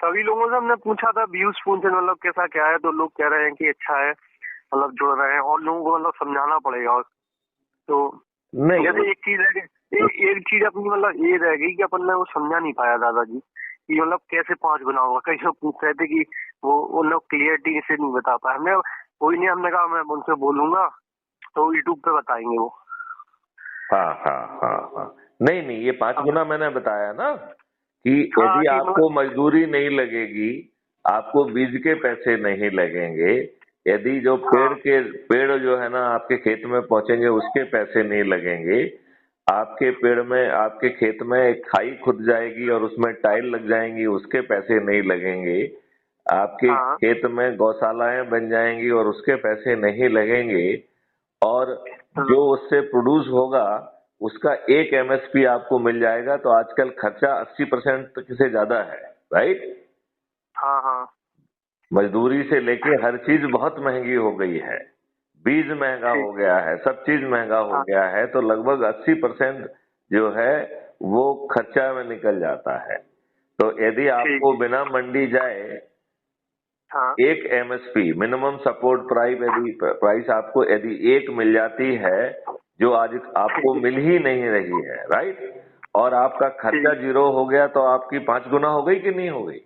सभी लोगों से हमने पूछा था, व्यूज पूछे मतलब कैसा क्या है, तो लोग कह रहे हैं कि अच्छा है, मतलब जुड़ रहे हैं, और लोगों को मतलब समझाना पड़ेगा। तो नहीं, जैसे एक चीज है कि एक चीज अपनी मतलब ये रह गई कि अपन ने वो समझा नहीं पाया दादाजी कि मतलब कैसे 5 गुना होगा। कई लोग पूछ रहे थे कि वो लोग क्लियरिटी से नहीं बता पाए। हमने कोई नहीं, हमने कहा मैं उनसे बोलूंगा तो यूट्यूब पे बताएंगे वो। हाँ हाँ हाँ हाँ, नहीं नहीं, ये 5 गुना मैंने बताया ना कि हाँ यदि कि आपको मजदूरी नहीं लगेगी, आपको बीज के पैसे नहीं लगेंगे, यदि जो पेड़ जो है ना आपके खेत में पहुंचेंगे उसके पैसे नहीं लगेंगे, आपके खेत में एक खाई खुद जाएगी और उसमें टाइल लग जाएंगी उसके पैसे नहीं लगेंगे, आपके हाँ खेत में गौशालाएं बन जाएंगी और उसके पैसे नहीं लगेंगे, और जो उससे प्रोड्यूस होगा उसका एक एमएसपी आपको मिल जाएगा। तो आजकल खर्चा 80% से ज्यादा है, राइट। हाँ हाँ मजदूरी से लेके हर चीज बहुत महंगी हो गई है, बीज महंगा हो गया है, सब चीज महंगा हो हाँ गया है, तो लगभग 80% जो है वो खर्चा में निकल जाता है। तो यदि ठीक आपको है। बिना मंडी जाए हाँ एक एमएसपी मिनिमम सपोर्ट प्राइस आपको यदि एक मिल जाती है, जो आज आपको ठीक मिल ही नहीं रही है, राइट, और आपका खर्चा ठीक। जीरो हो गया, तो आपकी 5 गुना हो गई कि नहीं हो गई?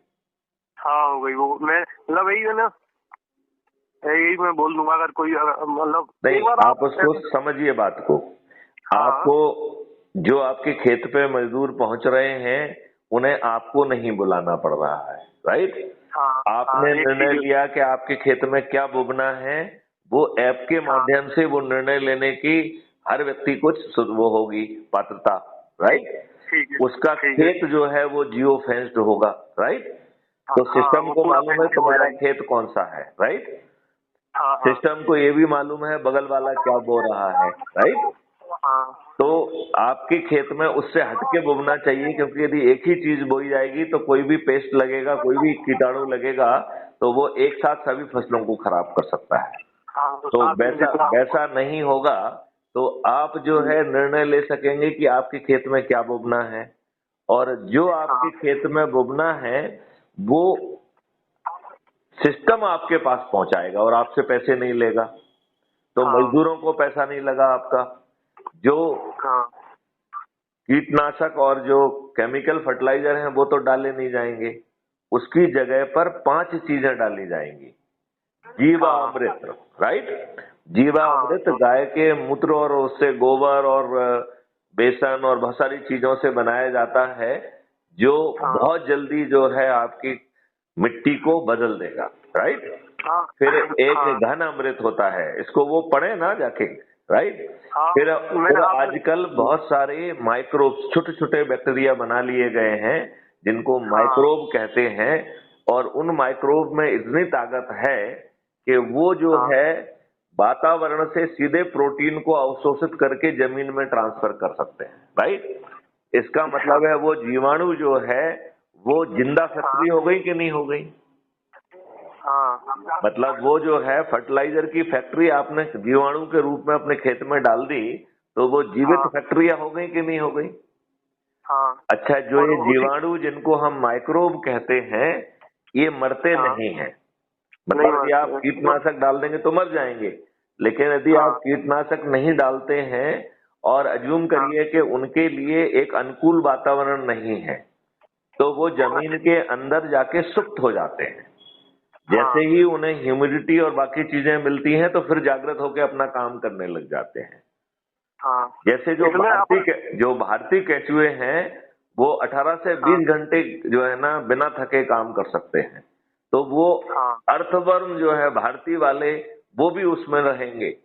हाँ हो गई वो। मैं मतलब यही है ना, यही मैं बोल दूंगा अगर कोई मतलब नहीं, एक बार आप आप उसको समझिए बात को। हाँ आपको जो आपके खेत पे मजदूर पहुंच रहे हैं उन्हें आपको नहीं बुलाना पड़ रहा है, राइट। हाँ हाँ आपने एक निर्णय चीज। लिया कि आपके खेत में क्या बोना है, वो ऐप के हाँ माध्यम से वो निर्णय लेने की हर व्यक्ति को वो होगी पात्रता, ठीक राइट। ठीक है उसका ठीक है। खेत जो है वो जियो फेंस्ड होगा, राइट। हाँ तो हाँ सिस्टम वो को पूरा मालूम है पेंशन हो तुम्हारा जाएगी। खेत कौन सा है, राइट। हाँ हाँ सिस्टम को ये भी मालूम है बगल वाला क्या बो रहा है, राइट। हाँ तो आपके खेत में उससे हटके बोना चाहिए, क्योंकि यदि एक ही चीज बोई जाएगी तो कोई भी पेस्ट लगेगा, कोई भी कीटाणु लगेगा, तो वो एक साथ सभी फसलों को खराब कर सकता है। हाँ तो तो साथ में वैसा जितना। वैसा नहीं होगा, तो आप जो है निर्णय ले सकेंगे कि आपके खेत में क्या बोना है, और जो आपके हाँ खेत में बोना है वो सिस्टम आपके पास पहुंचाएगा और आपसे पैसे नहीं लेगा। तो हाँ मजदूरों को पैसा नहीं लगा आपका, जो हाँ कीटनाशक और जो केमिकल फर्टिलाइजर हैं वो तो डाले नहीं जाएंगे, उसकी जगह पर 5 चीजें डाली जाएंगी। हाँ जीवामृत, राइट। हाँ जीवामृत तो गाय के मूत्र और उससे गोबर और बेसन और बहुत सारी चीजों से बनाया जाता है, जो हाँ बहुत जल्दी जो है आपकी मिट्टी को बदल देगा, राइट। हाँ फिर एक हाँ घन अमृत होता है, इसको वो पढ़े ना जाके, राइट। हाँ फिर मैंने फिर आपने। आजकल बहुत सारे माइक्रोब छोटे छोटे बैक्टीरिया बना लिए गए हैं जिनको हाँ माइक्रोब कहते हैं, और उन माइक्रोब में इतनी ताकत है कि वो जो हाँ है वातावरण से सीधे प्रोटीन को अवशोषित करके जमीन में ट्रांसफर कर सकते हैं, राइट। इसका अच्छा। मतलब है वो जीवाणु जो है वो जिंदा हाँ फैक्ट्री हो गई कि नहीं हो गई। हाँ मतलब वो जो है फर्टिलाइजर की फैक्ट्री आपने जीवाणु के रूप में अपने खेत में डाल दी, तो वो जीवित हाँ फैक्ट्रियां हो गई कि नहीं हो गई। हाँ अच्छा, जो और ये उसी। जीवाणु जिनको हम माइक्रोब कहते हैं, ये मरते हाँ नहीं हैं। नहीं मतलब यदि मारते आप हैं तो। कीटनाशक डाल देंगे तो मर जाएंगे, लेकिन यदि आप हाँ कीटनाशक नहीं डालते हैं और अज्यूम हाँ करिए कि उनके लिए एक अनुकूल वातावरण नहीं है, तो वो जमीन अच्छा। के अंदर जाके सुप्त हो जाते हैं। जैसे हाँ ही उन्हें ह्यूमिडिटी और बाकी चीजें मिलती हैं तो फिर जागृत होकर अपना काम करने लग जाते हैं। हाँ जैसे इसमें आप। जो भारतीय केंचुए हैं वो 18 से हाँ 20 घंटे जो है ना बिना थके काम कर सकते हैं, तो वो हाँ अर्थवर्म जो है भारतीय वाले वो भी उसमें रहेंगे,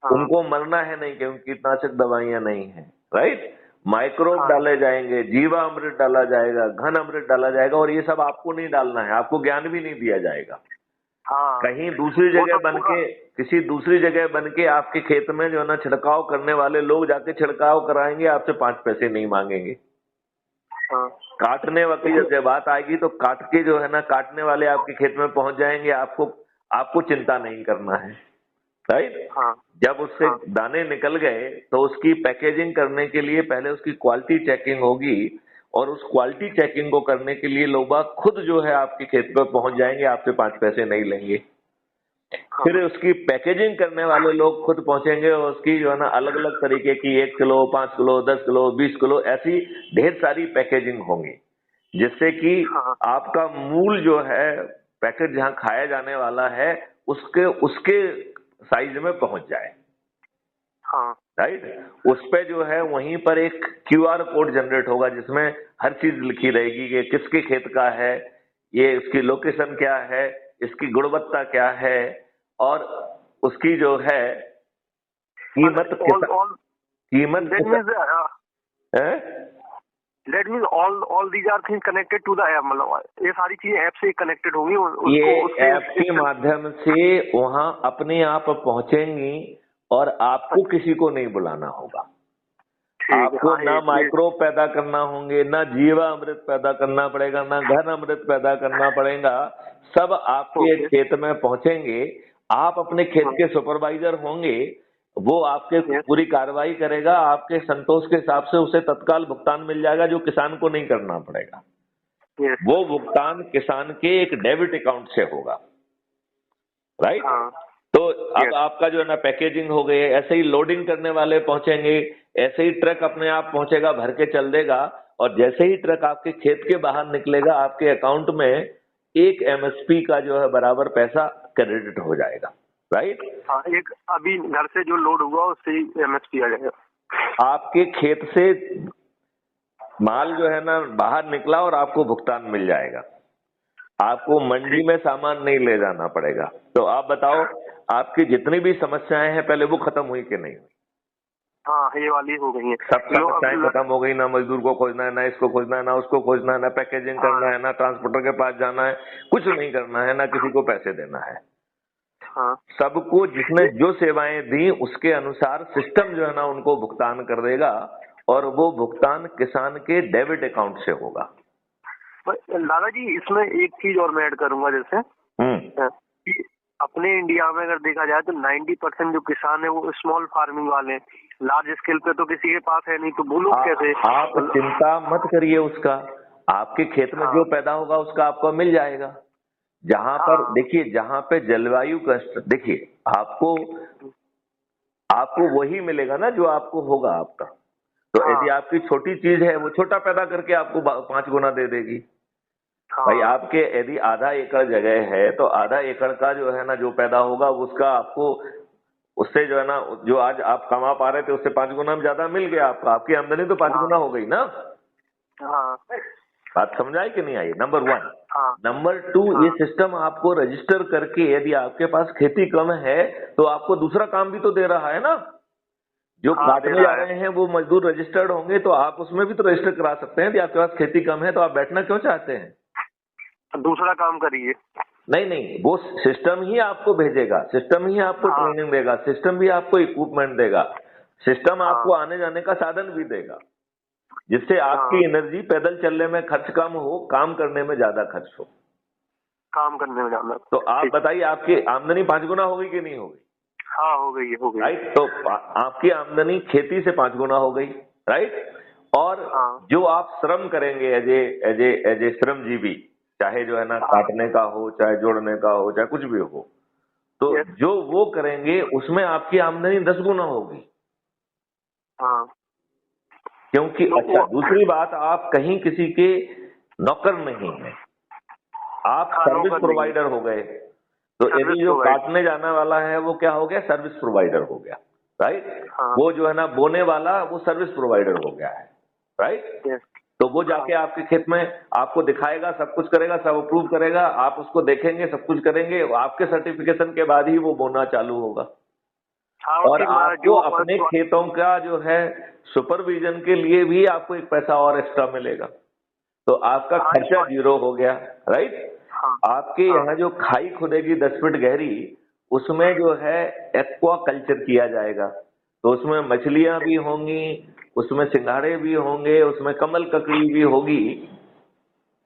हाँ उनको मरना है नहीं क्योंकि कीटनाशक दवाइयां नहीं है, राइट। माइक्रोब हाँ डाले जाएंगे, जीवा अमृत डाला जाएगा, घन अमृत डाला जाएगा, और ये सब आपको नहीं डालना है, आपको ज्ञान भी नहीं दिया जाएगा। हाँ कहीं दूसरी वो जगह तो बन पूरा। के किसी दूसरी जगह बन के आपके खेत में जो है ना छिड़काव करने वाले लोग जाके छिड़काव कराएंगे, आपसे 5 पैसे नहीं मांगेंगे। हाँ काटने वक्त इसमें। जब बात आएगी तो काट के जो है ना काटने वाले आपके खेत में पहुंच जाएंगे, आपको आपको चिंता नहीं करना है, राइट। हाँ जब उससे हाँ दाने निकल गए तो उसकी पैकेजिंग करने के लिए पहले उसकी क्वालिटी चेकिंग होगी, और उस क्वालिटी चेकिंग को करने के लिए लोग बाग खुद जो है आपके खेत पर पहुंच जाएंगे, आपसे 5 पैसे नहीं लेंगे। फिर उसकी पैकेजिंग करने वाले लोग खुद पहुंचेंगे और उसकी जो है ना अलग अलग तरीके की 1 किलो, 5 किलो, 10 किलो, 20 किलो ऐसी ढेर सारी पैकेजिंग होंगी, जिससे कि आपका मूल जो है पैकेट जहां खाया जाने वाला है उसके उसके साइज में पहुंच जाए। राइट, उस पे जो है वहीं पर एक क्यूआर कोड जनरेट होगा जिसमें हर चीज लिखी रहेगी कि किसके खेत का है, ये इसकी लोकेशन क्या है, इसकी गुणवत्ता क्या है, और उसकी जो है कीमत That means all these are things connected to the app, मतलब ये सारी चीजें ऐप से कनेक्टेड होंगी। ये ऐप के माध्यम से वहां अपने आप पहुंचेंगी और आपको किसी को नहीं बुलाना होगा। आपको ना माइक्रो पैदा करना होंगे, ना जीवा अमृत पैदा करना पड़ेगा, ना घन अमृत पैदा करना पड़ेगा, सब आपके खेत में पहुंचेंगे। आप अपने खेत के सुपरवाइजर होंगे, वो आपके पूरी कार्रवाई करेगा, आपके संतोष के हिसाब से उसे तत्काल भुगतान मिल जाएगा जो किसान को नहीं करना पड़ेगा। वो भुगतान किसान के एक डेबिट अकाउंट से होगा। राइट, तो अब आपका जो है ना पैकेजिंग हो गई, ऐसे ही लोडिंग करने वाले पहुंचेंगे, ऐसे ही ट्रक अपने आप पहुंचेगा, भर के चल देगा, और जैसे ही ट्रक आपके खेत के बाहर निकलेगा आपके अकाउंट में एक एमएसपी का जो है बराबर पैसा क्रेडिट हो जाएगा। राइट, एक अभी घर से जो लोड हुआ उससे एमएसपी आ जाएगा। आपके खेत से माल जो है ना बाहर निकला और आपको भुगतान मिल जाएगा। आपको मंडी में सामान नहीं ले जाना पड़ेगा। तो आप बताओ, आपकी जितनी भी समस्याएं हैं पहले वो खत्म हुई कि नहीं हुई? हाँ, ये वाली हो गई है। सब समस्याएं खत्म हो गई। ना मजदूर को खोजना है, ना इसको खोजना है, ना उसको खोजना है, ना पैकेजिंग करना है, ना ट्रांसपोर्टर के पास जाना है, कुछ नहीं करना है, ना किसी को पैसे देना है। सबको जिसने जो सेवाएं दी उसके अनुसार सिस्टम जो है ना उनको भुगतान कर देगा, और वो भुगतान किसान के डेबिट अकाउंट से होगा। दादाजी, इसमें एक चीज और मैं ऐड करूंगा, जैसे कि अपने इंडिया में अगर देखा जाए तो 90% जो किसान है वो स्मॉल फार्मिंग वाले हैं। लार्ज स्केल पे तो किसी के पास है नहीं, तो वो लोग कैसे? आप चिंता मत करिए उसका, आपके खेत में जो पैदा होगा उसका आपको मिल जाएगा। जहां पर देखिए, जहां पे जलवायु कष्ट, देखिए आपको वही मिलेगा ना जो आपको होगा आपका। तो यदि आपकी छोटी चीज है वो छोटा पैदा करके आपको 5 गुना दे देगी। भाई आपके यदि आधा एकड़ जगह है तो आधा एकड़ का जो है ना जो पैदा होगा उसका आपको, उससे जो है ना जो आज आप कमा पा रहे थे उससे 5 गुना ज्यादा मिल गया आपको। आपकी आमदनी तो 5 गुना हो गई ना। बात समझ आई कि नहीं आई? नंबर 1। नंबर 2, ये सिस्टम आपको रजिस्टर करके, यदि आपके पास खेती कम है तो आपको दूसरा काम भी तो दे रहा है ना। जो काटने जा रहे हैं वो मजदूर रजिस्टर्ड होंगे तो आप उसमें भी तो रजिस्टर करा सकते हैं। यदि आपके पास खेती कम है तो आप बैठना क्यों चाहते हैं? दूसरा काम करिए। नहीं, वो सिस्टम ही आपको भेजेगा, सिस्टम ही आपको ट्रेनिंग देगा, सिस्टम भी आपको इक्विपमेंट देगा, सिस्टम आपको आने जाने का साधन भी देगा, जिससे आपकी एनर्जी पैदल चलने में खर्च कम हो, काम करने में ज्यादा खर्च हो। काम करने में ज्यादा। तो आप बताइए, आपकी आमदनी 5 गुना हो गई कि नहीं हो गई? हाँ, हो गई। राइट, तो आपकी आमदनी खेती से 5 गुना हो गई। राइट, और जो आप श्रम करेंगे एज ए श्रमजीवी, चाहे जो है ना काटने का हो, चाहे जोड़ने का हो, चाहे कुछ भी हो, तो जो वो करेंगे उसमें आपकी आमदनी 10 गुना होगी। क्योंकि अच्छा, दूसरी बात, आप कहीं किसी के नौकर नहीं है, आप सर्विस प्रोवाइडर हो गए। तो यदि जो काटने जाने वाला है वो क्या हो गया? सर्विस प्रोवाइडर हो गया। राइट, वो जो है ना बोने वाला वो सर्विस प्रोवाइडर हो गया है। राइट, तो वो जाके आपके खेत में आपको दिखाएगा, सब कुछ करेगा, सब अप्रूव करेगा, आप उसको देखेंगे, सब कुछ करेंगे, आपके सर्टिफिकेशन के बाद ही वो बोना चालू होगा। और आपको अपने खेतों का जो है सुपरविजन के लिए भी आपको एक पैसा और एक्स्ट्रा मिलेगा। तो आपका खर्चा 0 हो गया। राइट, आपके यहाँ जो खाई खुदेगी 10 फीट गहरी, उसमें जो है एक्वा कल्चर किया जाएगा। तो उसमें मछलियां भी होंगी, उसमें सिंघाड़े भी होंगे, उसमें कमल ककड़ी भी होगी।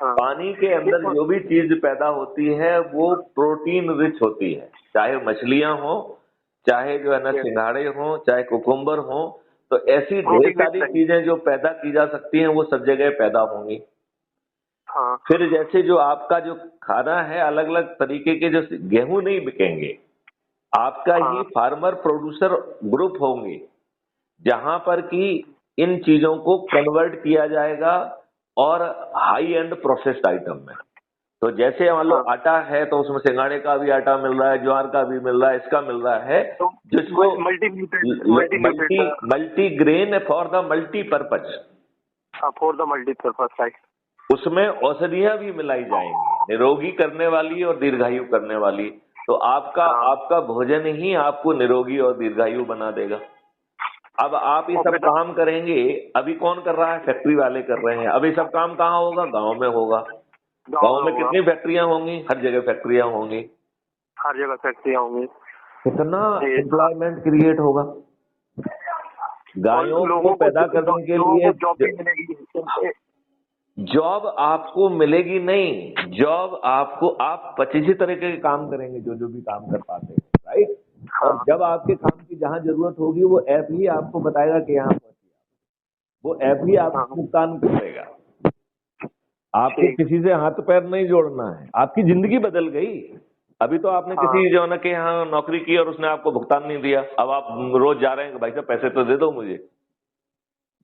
पानी के अंदर जो भी चीज पैदा होती है वो प्रोटीन रिच होती है, चाहे मछलियां हो, चाहे जो है ना सिंघाड़े हो, चाहे कुकुम्बर हो, तो ऐसी ढेर सारी चीजें जो पैदा की जा सकती हैं वो सब जगह पैदा होंगी। हाँ फिर जैसे जो आपका जो खाना है, अलग अलग तरीके के जो गेहूं नहीं बिकेंगे, आपका ही फार्मर प्रोड्यूसर ग्रुप होंगे जहां पर कि इन चीजों को कन्वर्ट किया जाएगा और हाई एंड प्रोसेस्ड आइटम में। तो जैसे मान लो आटा है तो उसमें सिंगाड़े का भी आटा मिल रहा है, ज्वार का भी मिल रहा है, इसका मिल रहा है, तो जिसको multi multi grain for the multipurpose, for the multipurpose right. उसमें औषधियां भी मिलाई जाएंगी, निरोगी करने वाली और दीर्घायु करने वाली। तो आपका भोजन ही आपको निरोगी और दीर्घायु बना देगा। अब आप ये सब काम करेंगे, अभी कौन कर रहा है? फैक्ट्री वाले कर रहे हैं। अब ये सब काम कहाँ होगा? गांव में होगा। गांव में कितनी फैक्ट्रियां होंगी? हर जगह फैक्ट्रियां होंगी, हर जगह फैक्ट्रियां होंगी। कितना एम्प्लॉयमेंट क्रिएट होगा? गायों को पैदा करने के लिए जॉब भी मिलेगी। जॉब आपको मिलेगी नहीं, जॉब आपको, आप 25 तरीके के काम करेंगे जो जो भी काम कर पाते हैं, राइट। और जब आपके काम की जहां जरूरत होगी वो ऐप ही आपको बताएगा कि यहाँ पहुंचिए, वो ऐप ही आपको भुगतान करेगा। आपको किसी से हाथ पैर नहीं जोड़ना है, आपकी जिंदगी बदल गई। अभी तो आपने किसी जो है ना के यहाँ नौकरी की और उसने आपको भुगतान नहीं दिया, अब आप रोज जा रहे हैं कि भाई साहब पैसे तो दे दो मुझे।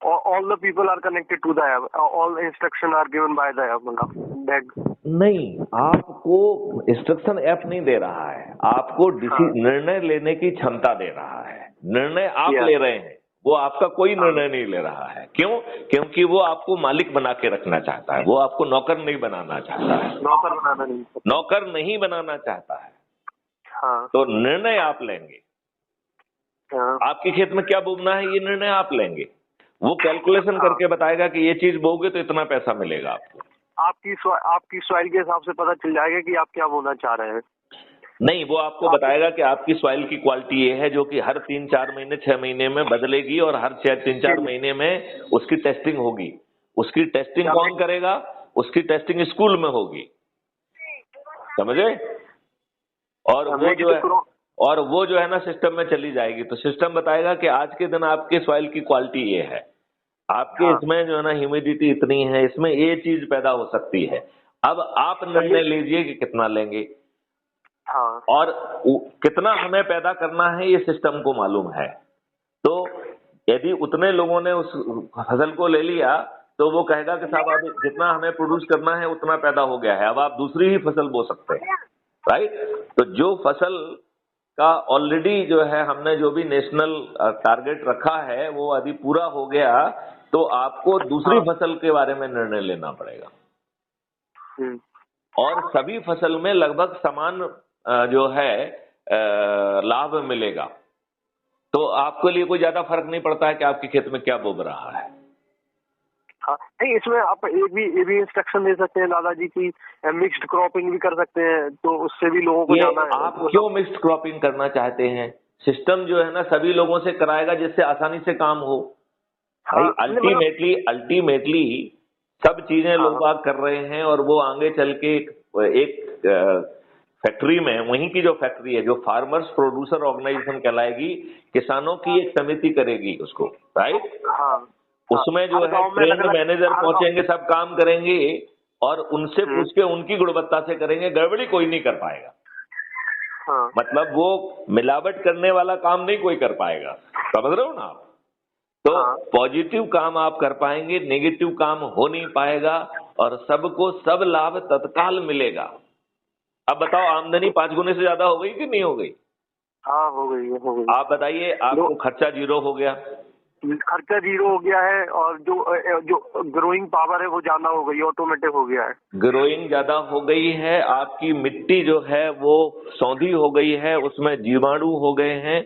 All the people are connected to the app. All instruction are given by the app. मतलब नहीं, आपको इंस्ट्रक्शन ऐप नहीं दे रहा है, आपको निर्णय लेने की क्षमता दे रहा है। निर्णय आप ले रहे हैं, वो आपका कोई निर्णय नहीं ले रहा है। क्यों? क्योंकि वो आपको मालिक बना के रखना चाहता है, वो आपको नौकर नहीं बनाना चाहता है। नौकर नहीं बनाना चाहता है। हाँ। तो निर्णय आप लेंगे। आपके खेत में क्या बोना है, ये निर्णय आप लेंगे। वो कैलकुलेशन करके बताएगा कि ये चीज बोगे तो इतना पैसा मिलेगा आपको। आपकी सॉइल के हिसाब से पता चल जाएगा कि आप क्या बोना चाह रहे हैं। नहीं, वो आपको बताएगा कि आपकी सॉइल की क्वालिटी ये है, जो कि हर 3-4 महीने 6 महीने में बदलेगी और हर 3-4 महीने में उसकी टेस्टिंग होगी। उसकी टेस्टिंग कौन करेगा? उसकी टेस्टिंग स्कूल में होगी, समझे? और वो जो है ना सिस्टम में चली जाएगी। तो सिस्टम बताएगा कि आज के दिन आपके सॉइल की क्वालिटी ये है, आपके इसमें जो है ना ह्यूमिडिटी इतनी है, इसमें ये चीज पैदा हो सकती है। अब आप निर्णय लीजिए कि कितना लेंगे। और कितना हमें पैदा करना है ये सिस्टम को मालूम है। तो यदि उतने लोगों ने उस फसल को ले लिया तो वो कहेगा कि साहब अब जितना हमें प्रोड्यूस करना है उतना पैदा हो गया है, अब आप दूसरी ही फसल बो सकते हैं, राइट। तो जो फसल का ऑलरेडी जो है हमने जो भी नेशनल टारगेट रखा है वो यदि पूरा हो गया तो आपको दूसरी फसल के बारे में निर्णय लेना पड़ेगा। और सभी फसल में लगभग समान जो है लाभ मिलेगा। तो आपके लिए कोई ज्यादा फर्क नहीं पड़ता है कि आपके खेत में क्या बोब रहा है। हाँ, नहीं इसमें आप ये भी इंस्ट्रक्शन दे सकते हैं दादाजी की मिक्स्ड क्रॉपिंग भी कर सकते हैं, तो उससे भी लोगों को जाना है। आप क्यों मिक्स्ड क्रॉपिंग करना चाहते हैं? सिस्टम जो है ना सभी लोगों से कराएगा जिससे आसानी से काम हो। भाई अल्टीमेटली सब चीजें लोग बात कर रहे हैं और वो आगे चल के एक फैक्ट्री में, वहीं की जो फैक्ट्री है जो फार्मर्स प्रोड्यूसर ऑर्गेनाइजेशन कहलाएगी, किसानों की एक समिति करेगी उसको, राइट। उसमें जो है ट्रेंड मैनेजर पहुंचेंगे, सब काम करेंगे और उनसे पूछ के उनकी गुणवत्ता से करेंगे। गड़बड़ी कोई नहीं कर पाएगा। मतलब वो मिलावट करने वाला काम नहीं कोई कर पाएगा, समझ रहे हो ना आप। तो पॉजिटिव काम आप कर पाएंगे, नेगेटिव काम हो नहीं पाएगा और सबको सब लाभ तत्काल मिलेगा। अब बताओ आमदनी 5 गुने से ज्यादा हो गई कि नहीं हो गई? हाँ हो गई। आप बताइए, आपको खर्चा जीरो हो गया। खर्चा जीरो हो गया है और जो ग्रोइंग पावर है वो ज्यादा हो गई, ऑटोमेटिक हो गया है। ग्रोइंग ज्यादा हो गई है, आपकी मिट्टी जो है वो सौंधी हो गई है, उसमें जीवाणु हो गए हैं।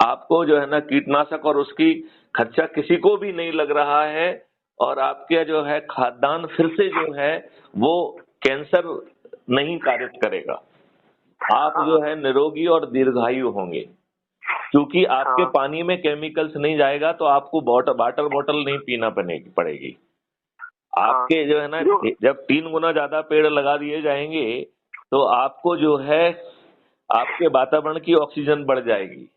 आपको जो है ना कीटनाशक और उसकी खर्चा किसी को भी नहीं लग रहा है और आपके जो है खाद्यान्न फिर से जो है वो कैंसर नहीं कारित करेगा। आप जो है निरोगी और दीर्घायु होंगे, क्योंकि आपके पानी में केमिकल्स नहीं जाएगा तो आपको वाटर बॉटल नहीं पीना पड़ेगी। आपके जो है ना जब 3 गुना ज्यादा पेड़ लगा दिए जाएंगे तो आपको जो है आपके वातावरण की ऑक्सीजन बढ़ जाएगी।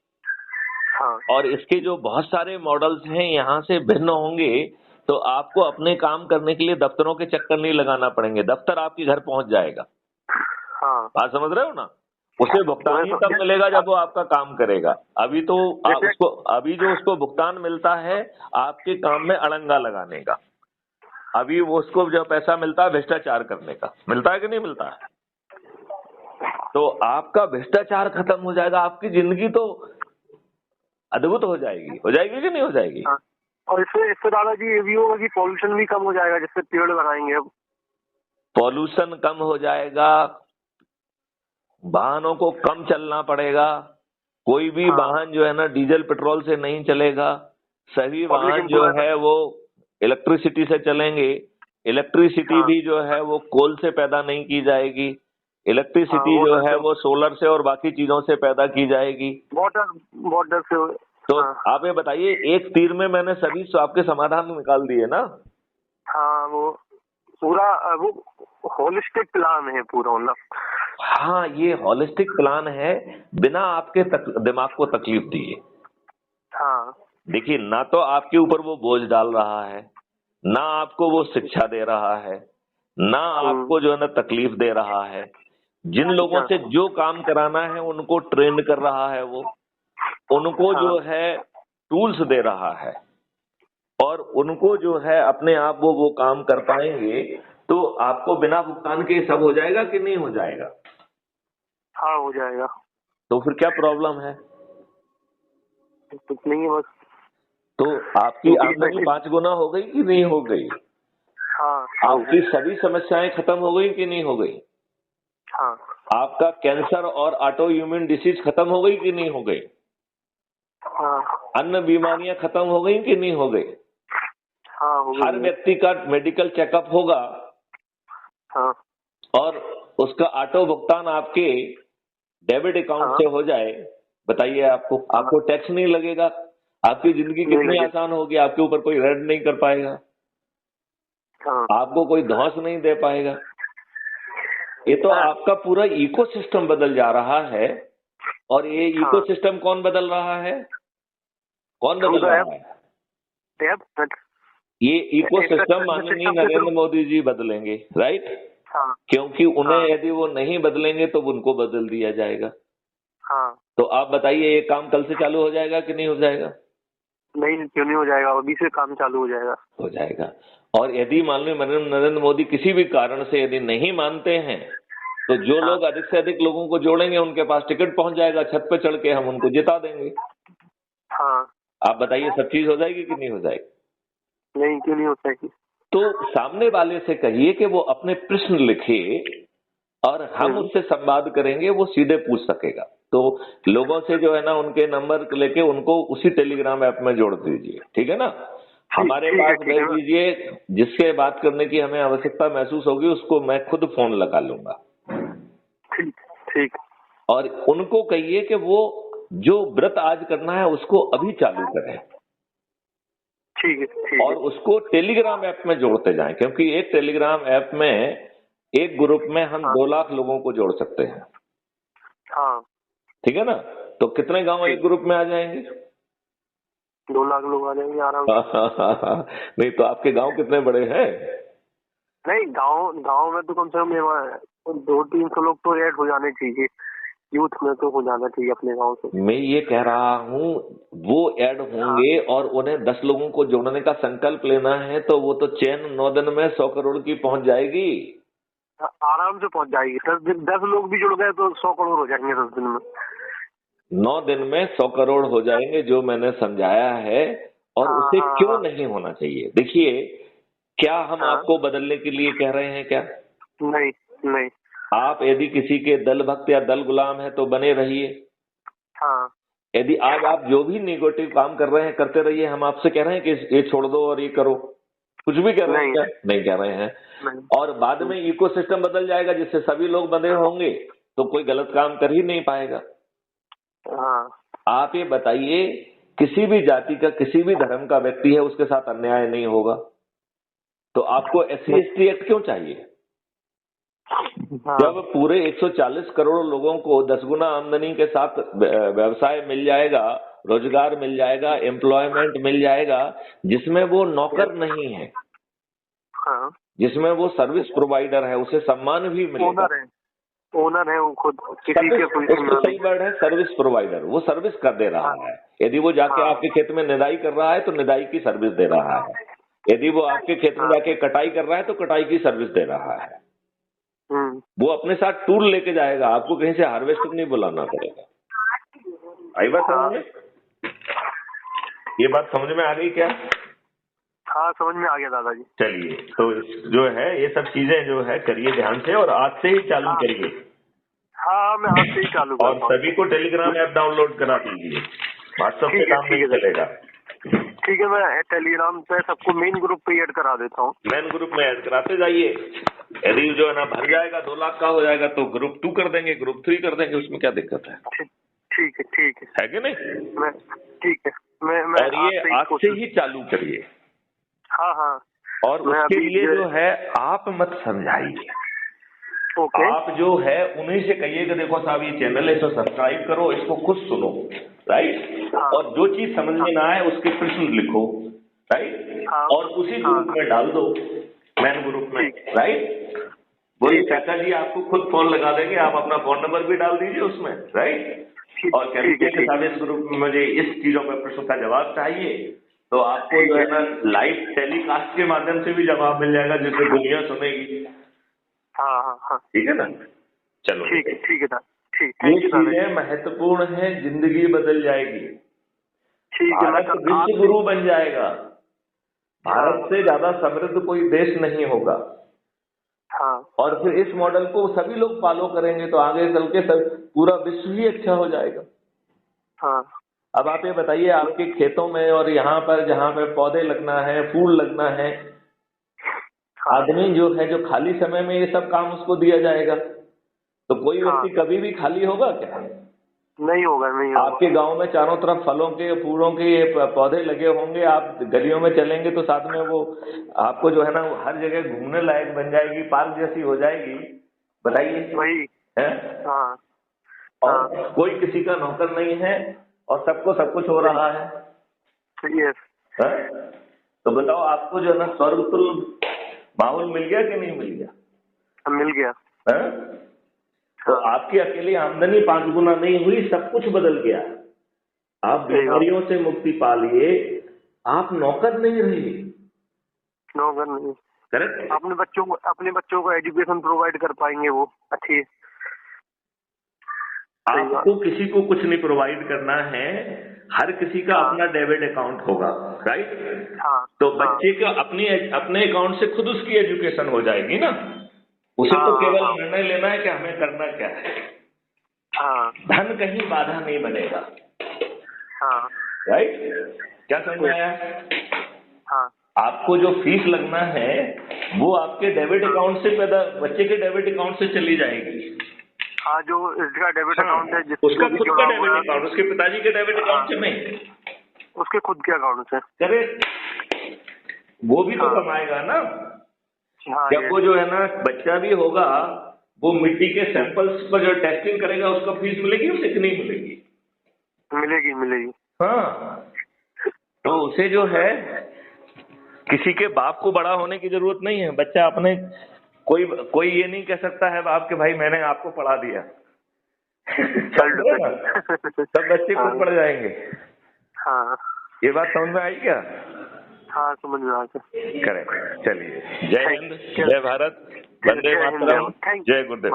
हाँ और इसके जो बहुत सारे मॉडल्स हैं यहाँ से भिन्न होंगे, तो आपको अपने काम करने के लिए दफ्तरों के चक्कर नहीं लगाना पड़ेंगे, दफ्तर आपके घर पहुंच जाएगा। हाँ। बात समझ रहे हो ना? उसे भुगतान ही तब मिलेगा जब वो आपका काम करेगा। अभी तो जैसे अभी जो उसको भुगतान मिलता है आपके काम में अड़ंगा लगाने का, अभी वो उसको जो पैसा मिलता है भ्रष्टाचार करने का, मिलता है कि नहीं मिलता है? तो आपका भ्रष्टाचार खत्म हो जाएगा, आपकी जिंदगी तो अद्भुत हो जाएगी कि नहीं हो जाएगी? हाँ। और इससे दादाजी ये भी होगा कि पॉल्यूशन भी कम हो जाएगा, जिससे पेड़ लगाएंगे अब। पॉल्यूशन कम हो जाएगा, वाहनों को कम चलना पड़ेगा, कोई भी हाँ। वाहन जो है ना डीजल पेट्रोल से नहीं चलेगा, सभी वाहन पॉल्यूशन जो पूरा है वो इलेक्ट्रिसिटी से चलेंगे। इलेक्ट्रिसिटी हाँ। भी जो है वो कोल से पैदा नहीं की जाएगी, हाँ, इलेक्ट्रिसिटी जो है वो सोलर से और बाकी चीजों से पैदा की जाएगी। वाटर से। तो हाँ। आप ये बताइए, एक तीर में मैंने सभी आपके समाधान निकाल दिए ना? हाँ, वो पूरा वो होलिस्टिक प्लान है पूरा, मतलब। हाँ, ये हॉलिस्टिक प्लान है, बिना आपके दिमाग को तकलीफ दिए। हाँ। देखिए, ना तो आपके ऊपर वो बोझ डाल रहा है, ना आपको वो शिक्षा दे रहा है, ना आपको जो है ना तकलीफ दे रहा है। जिन लोगों से जो काम कराना है उनको ट्रेंड कर रहा है, वो उनको जो है टूल्स दे रहा है, और उनको जो है अपने आप वो काम कर पाएंगे। तो आपको बिना भुगतान के सब हो जाएगा कि नहीं हो जाएगा? हाँ, हो जाएगा। तो फिर क्या प्रॉब्लम है? कुछ नहीं है बस। तो आपकी आमदनी 5 गुना हो गई कि नहीं हो गई? हाँ। आपकी सभी समस्याएं खत्म हो गई कि नहीं हो गई? हाँ। आपका कैंसर और ऑटो इम्यून डिसीज खत्म हो गई कि नहीं हो गई? हाँ। अन्य बीमारियां खत्म हो गई कि नहीं हो गई? हाँ, हो गई। हर व्यक्ति का मेडिकल चेकअप होगा हाँ। और उसका ऑटो भुगतान आपके डेबिट अकाउंट से हो जाए। बताइए, आपको टैक्स नहीं लगेगा, आपकी जिंदगी कितनी आसान होगी, आपके ऊपर कोई रेड नहीं कर पाएगा, हाँ। आपको कोई धौंस नहीं दे पाएगा। ये तो आपका पूरा इकोसिस्टम बदल जा रहा है। और ये इकोसिस्टम कौन बदल रहा है? कौन बदल रहा है? ये इकोसिस्टम माननीय नरेंद्र मोदी जी बदलेंगे, राइट? हाँ। क्योंकि उन्हें यदि वो नहीं बदलेंगे तो उनको बदल दिया जाएगा। हाँ। तो आप बताइए, ये काम कल से चालू हो जाएगा कि नहीं हो जाएगा? नहीं, क्यों नहीं हो जाएगा, अभी से काम चालू हो जाएगा। हो जाएगा। और यदि मान लो नरेंद्र मोदी किसी भी कारण से यदि नहीं मानते हैं, तो जो लोग अधिक से अधिक लोगों को जोड़ेंगे उनके पास टिकट पहुंच जाएगा, छत पे चढ़ के हम उनको जिता देंगे। हाँ। आप बताइए, सब चीज हो जाएगी कि नहीं हो जाएगी? नहीं, क्यों नहीं हो जाएगी। तो सामने वाले से कहिए कि वो अपने प्रश्न लिखे और हम उससे संवाद करेंगे, वो सीधे पूछ सकेगा। तो लोगों से जो है ना उनके नंबर लेके उनको उसी टेलीग्राम ऐप में जोड़ दीजिए, ठीक है ना? हमारे पास भेज दीजिए, जिससे बात करने की हमें आवश्यकता महसूस होगी उसको मैं खुद फोन लगा लूंगा। ठीक। और उनको कहिए कि वो जो व्रत आज करना है उसको अभी चालू करें। ठीक है। और उसको टेलीग्राम ऐप में जोड़ते जाएं, क्योंकि एक टेलीग्राम ऐप में एक ग्रुप में हम 2 लाख लोगों को जोड़ सकते हैं। हाँ। ठीक है ना? तो कितने गांव एक ग्रुप में आ जाएंगे? 2 लाख लोग आ जाएंगे आराम से। नहीं तो आपके गांव कितने बड़े हैं? नहीं, गांव में तो कम से कम 200-300 लोग तो ऐड हो जाने चाहिए, यूथ में तो हो जाना चाहिए अपने गांव से। मैं ये कह रहा हूँ, वो ऐड होंगे और उन्हें 10 लोगों को जोड़ने का संकल्प लेना है, तो वो तो चैन 9 दिन में 100 करोड़ की पहुंच जाएगी। आराम से पहुंच जाएगी। 10 लोग भी जुड़ गए तो 100 करोड़ हो जाएंगे 10 दिन में। 9 दिन में 100 करोड़ हो जाएंगे, जो मैंने समझाया है। और उसे क्यों नहीं होना चाहिए? देखिए, क्या हम आपको बदलने के लिए कह रहे हैं क्या? नहीं। आप यदि किसी के दल भक्त या दल गुलाम है तो बने रहिए। हाँ। यदि आज आप जो भी निगेटिव काम कर रहे हैं करते रहिए। हम आपसे कह रहे हैं कि ये छोड़ दो और ये करो, कुछ भी कह रहे हैं क्या? नहीं कह रहे हैं। और बाद में इकोसिस्टम बदल जाएगा, जिससे सभी लोग बंधे होंगे तो कोई गलत काम कर ही नहीं पाएगा। हाँ। आप ये बताइए, किसी भी जाति का, किसी भी धर्म का व्यक्ति है, उसके साथ अन्याय नहीं होगा, तो आपको SC/ST एक्ट क्यों चाहिए? जब पूरे 140 करोड़ लोगों को 10 गुना आमदनी के साथ व्यवसाय मिल जाएगा रोजगार मिल जाएगा, एम्प्लॉयमेंट मिल जाएगा, जिसमें वो नौकर नहीं है, हाँ, जिसमें वो सर्विस प्रोवाइडर है, उसे सम्मान भी मिलेगा। ओनर है वो खुद किसी के सर्विस, पोजीशन उसका में सही वर्ड है सर्विस प्रोवाइडर, वो सर्विस कर दे रहा है। यदि वो जाके आपके खेत में निदाई कर रहा है तो निदाई की सर्विस दे रहा है, यदि वो आपके खेत में जाके कटाई कर रहा है तो कटाई की सर्विस दे रहा है। वो अपने साथ टूल लेके जाएगा, आपको कहीं से हार्वेस्टर नहीं बुलाना पड़ेगा। आई बात समझ में? ये बात समझ में आ गई क्या? हाँ, समझ में आ गया दादाजी। चलिए, तो जो है ये सब चीजें जो है करिए ध्यान से, और आज से ही चालू करिए। हाँ, मैं आज से ही चालू और करता हूँ। सभी को टेलीग्राम ऐप डाउनलोड करा दीजिए, व्हाट्सएप पे काम नहीं चलेगा। ठीक है, मैं टेलीग्राम पे सबको मेन ग्रुप पे ऐड करा देता हूँ। मेन ग्रुप में ऐड कराते जाइए। यदि जो है ना भर जाएगा 2 लाख का हो जाएगा तो ग्रुप 2 कर देंगे, ग्रुप 3 कर देंगे, उसमें क्या दिक्कत है? ठीक है कि नहीं? ठीक है, मैं और ये आज से ही चालू करिए। हाँ, और उसके लिए जो है आप मत समझाइए। ओके। आप जो है उन्हीं से कहिए कि देखो साहब ये चैनल है, इसको सब्सक्राइब करो, इसको खुद सुनो, राइट? और जो चीज समझ में ना आए उसके प्रश्न लिखो, राइट? और उसी ग्रुप में डाल दो, मेन ग्रुप में, राइट? बोलिए चाचा जी आपको खुद फोन लगा देंगे, आप अपना फोन नंबर भी डाल दीजिए उसमें, राइट? और कह दीजिए कि साहब इस ग्रुप में मुझे इस चीजों पर प्रश्न का जवाब चाहिए, तो आपको जो है ना लाइव टेलीकास्ट के माध्यम से भी जवाब मिल जाएगा, जिससे दुनिया सुनेगी। हाँ, ठीक है ना? चलो ठीक है ठीक। ये चीजें महत्वपूर्ण है, जिंदगी बदल जाएगी। भारत विश्व गुरु बन जाएगा। भारत से ज्यादा समृद्ध कोई देश नहीं होगा। और फिर इस मॉडल को सभी लोग फॉलो करेंगे तो आगे चल के सब पूरा विश्व ही अच्छा हो जाएगा। अब आप ये बताइए, आपके खेतों में और यहाँ पर जहाँ पे पौधे लगना है, फूल लगना है, आदमी जो है जो खाली समय में ये सब काम उसको दिया जाएगा, तो कोई व्यक्ति कभी भी खाली होगा क्या? नहीं होगा। आपके गांव में चारों तरफ फलों के, फूलों के ये पौधे लगे होंगे, आप गलियों में चलेंगे तो साथ में वो आपको जो है ना हर जगह घूमने लायक बन जाएगी, पार्क जैसी हो जाएगी। बताइए वही है। और कोई किसी का नौकर नहीं है और सबको सब कुछ हो रहा है। तो बताओ आपको जो है ना स्वर्गतुल्य माहौल मिल गया कि नहीं मिल गया? मिल गया है? तो आपकी अकेली आमदनी 5 गुना नहीं हुई, सब कुछ बदल गया। आप बीमारियों से मुक्ति पा लिए, आप नौकर नहीं रहे। नौकर नहीं, करेक्ट? अपने बच्चों को एजुकेशन प्रोवाइड कर पाएंगे वो अच्छी। आपको किसी को कुछ नहीं प्रोवाइड करना है, हर किसी का अपना डेबिट अकाउंट होगा, राइट? तो बच्चे का अपने अकाउंट से खुद उसकी एजुकेशन हो जाएगी ना। उसे तो केवल निर्णय लेना है कि हमें करना क्या है। धन कहीं बाधा नहीं बनेगा, राइट? क्या समझ में आया? आपको जो फीस लगना है वो आपके डेबिट अकाउंट से बच्चे के डेबिट अकाउंट से चली जाएगी। जो इसका डेबिट अकाउंट है, उसका खुद का डेबिट अकाउंट, उसके पिताजी के डेबिट अकाउंट से नहीं, उसके खुद के अकाउंट से। करेक्ट? वो भी तो कमाएगा ना। जब वो जो है ना बच्चा भी होगा, वो मिट्टी के सैंपल्स पर जो टेस्टिंग करेगा उसका फीस मिलेगी उसे कि नहीं मिलेगी? मिलेगी। हाँ, तो उसे जो है किसी के बाप को बड़ा होने की जरूरत नहीं है। बच्चा अपने कोई ये नहीं कह सकता है बाप के भाई मैंने आपको पढ़ा दिया। सब बच्चे खुद पढ़ जाएंगे। ये बात समझ में आई क्या? समझ में आ गया। करेक्ट। चलिए, जय हिंद, जय भारत, वंदे मातरम, जय गुरुदेव।